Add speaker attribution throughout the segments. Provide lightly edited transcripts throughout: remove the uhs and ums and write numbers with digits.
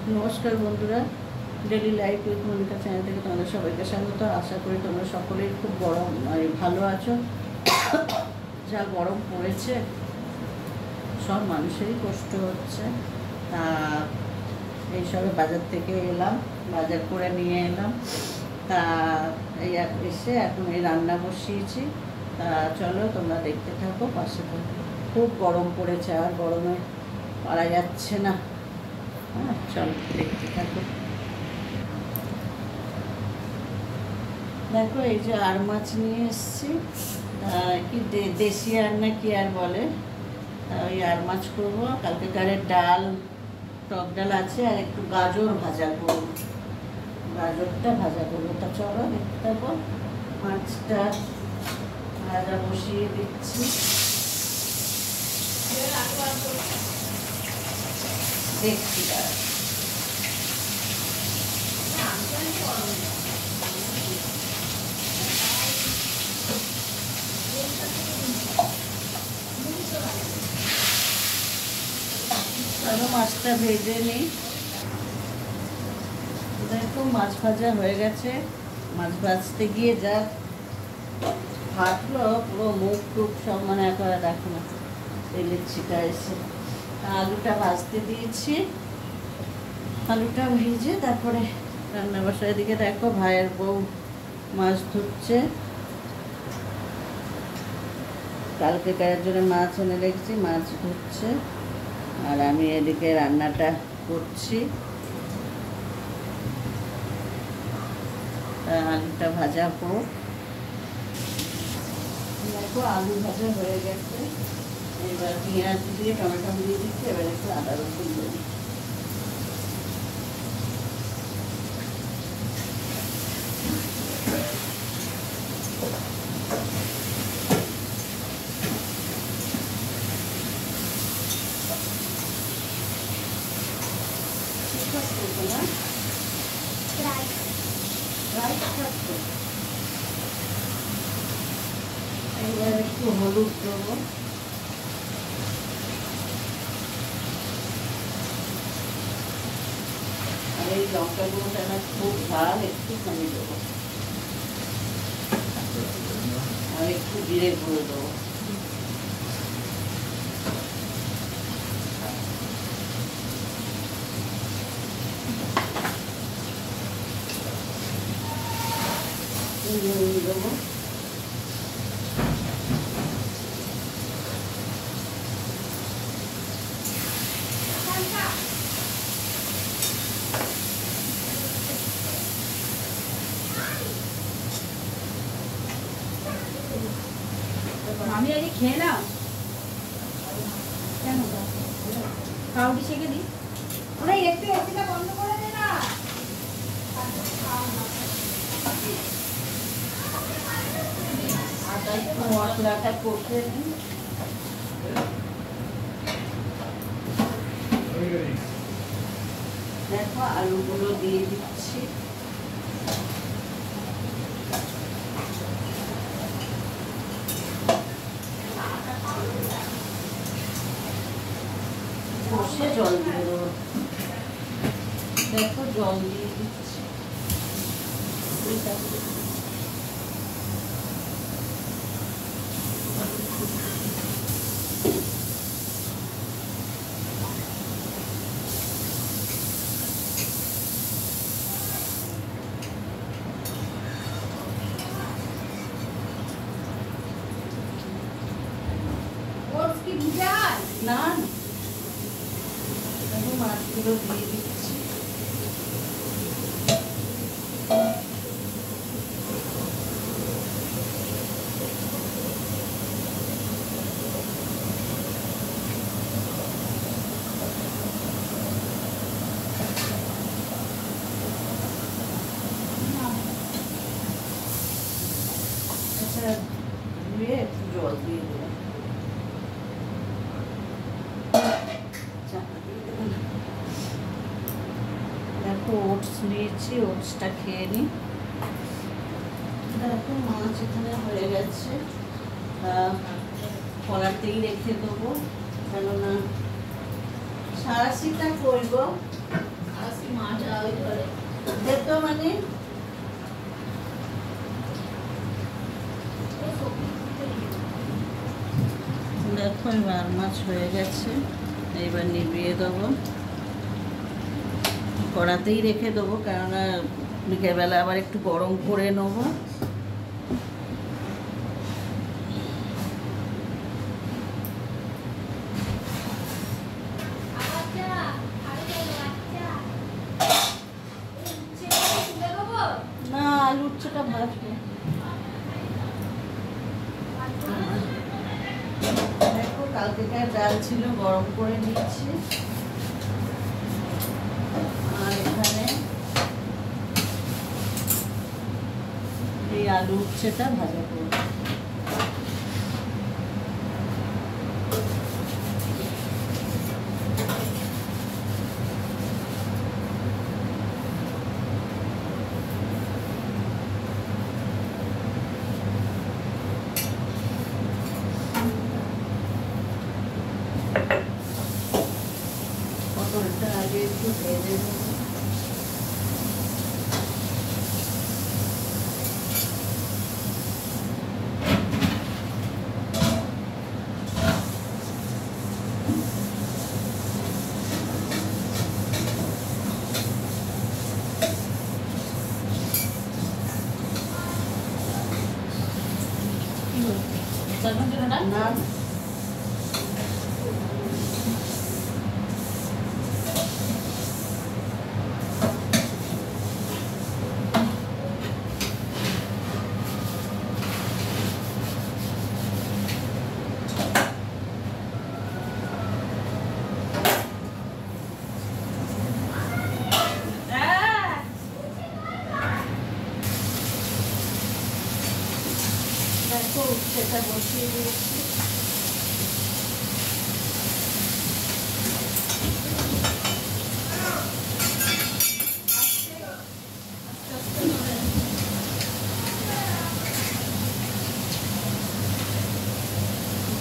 Speaker 1: নমস্কার বন্ধুরা, daily life with Monika channel থেকে তোমাদের সবাইকে স্বাগত। আশা করি তোমরা সকলেই খুব গরম ভালো আছো। যা গরম পড়েছে, সব মানুষেরই কষ্ট হচ্ছে। তা এইসবে বাজার থেকে এলাম, বাজার করে নিয়ে এলাম। তা এই এসে এখন এই রান্না বসিয়েছি। তা চলো তোমরা দেখতে থাকো, পাশে থাকো। খুব গরম পড়েছে, আর গরমে পারা যাচ্ছে না। হ্যাঁ, চলো দেখতে থাকো। দেখো, এই যে আর মাছ নিয়ে এসছি, কি দেশি আর না কি আর বলে, ওই আর মাছ করবো। কালকেকারের ডাল, টক ডাল আছে, আর একটু গাজর ভাজা করবো। গাজরটা ভাজা করবো। তা চলো দেখতে থাকো। মাছটা ভাজা বসিয়ে দিচ্ছি। দেখছি মাছটা ভেজে নিই। দেখো, মাছ ভাজা হয়ে গেছে। মাছ ভাজতে গিয়ে যা ফাটলো, পুরো মুখ টুক সব মানে একবারে দেখো না, তেলের ছিটা এসে। আলুটা ভাজতে দিয়েছি। আলুটা ভেজে তারপরে রান্না বসার। এদিকে দেখো, ভাইয়ের বউ মাছ ধুচ্ছে। কালকে কারের জন্য মাছ এনে রেখেছি, মাছ ধুচ্ছে। আর আমি এদিকে রান্নাটা করছি। আলুটা ভাজা হোক। দেখো, আলু ভাজা হয়ে গেছে। এবার পেঁয়াজ দিয়ে টমেটো দিয়ে দিচ্ছি। এবার একটু আদা রসুন দিয়ে দিচ্ছি। এবার একটু হলুদ দেবো। আর এই লঙ্কা গুঁড়োটা না খুব ঝাল, একটুখানি দেবো। আর একটু জিরে গুঁড়ো দেবো। দেবো।
Speaker 2: আমি আগে খেয়ে নাও। কেন কাউটি শেখে দিই। ওরা একটু এসিটা বন্ধ করে দে না।
Speaker 1: আদা একটু মশলাটা কষে দিই। দেখো, আলুগুলো দিয়ে দিচ্ছি। কষে জল দিয়ে দেবো। দেখো, জল দিয়ে দিচ্ছি। না, দেখো, মাছগুলো দিয়ে দিচ্ছি। আচ্ছা, ধুয়ে একটু জল দিয়ে দিলাম। দেখো, ওটস নিয়েছি, ওটসটা খেয়ে নিই। দেখো, মাছ এখানে হয়ে গেছে। কড়াতেই রেখে দেবো, কেননা সারাশিটা করবো। দেখতো মানে দেখো এবার মাছ হয়ে গেছে, এবার নিভিয়ে দেবো, কড়াতেই রেখে দেবো, কেননা বিকেলবেলা আবার একটু গরম করে নেবো। না, আলু উচ্ছেটা ভাজবো। দেখো কালকেকার ডাল ছিল, গরম করে নিচ্ছি। আর এখানে এই আলু উচ্ছেটা ভাজা করবো। পটলটা আগে একটু ভেজে নেবো। না, দেখো উচ্ছেটা বসিয়ে দিয়েছি।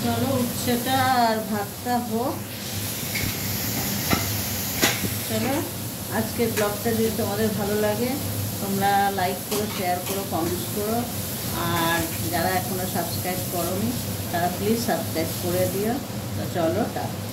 Speaker 1: চলো উচ্ছেটা আর ভাতটা হোক। চলো আজকের ব্লগটা যদি তোমাদের ভালো লাগে তোমরা লাইক করো, শেয়ার করো, কমেন্টস করো। আর যারা এখনো সাবস্ক্রাইব করোনি তারা প্লিজ সাবস্ক্রাইব করে দিও। তো চলো টাটা।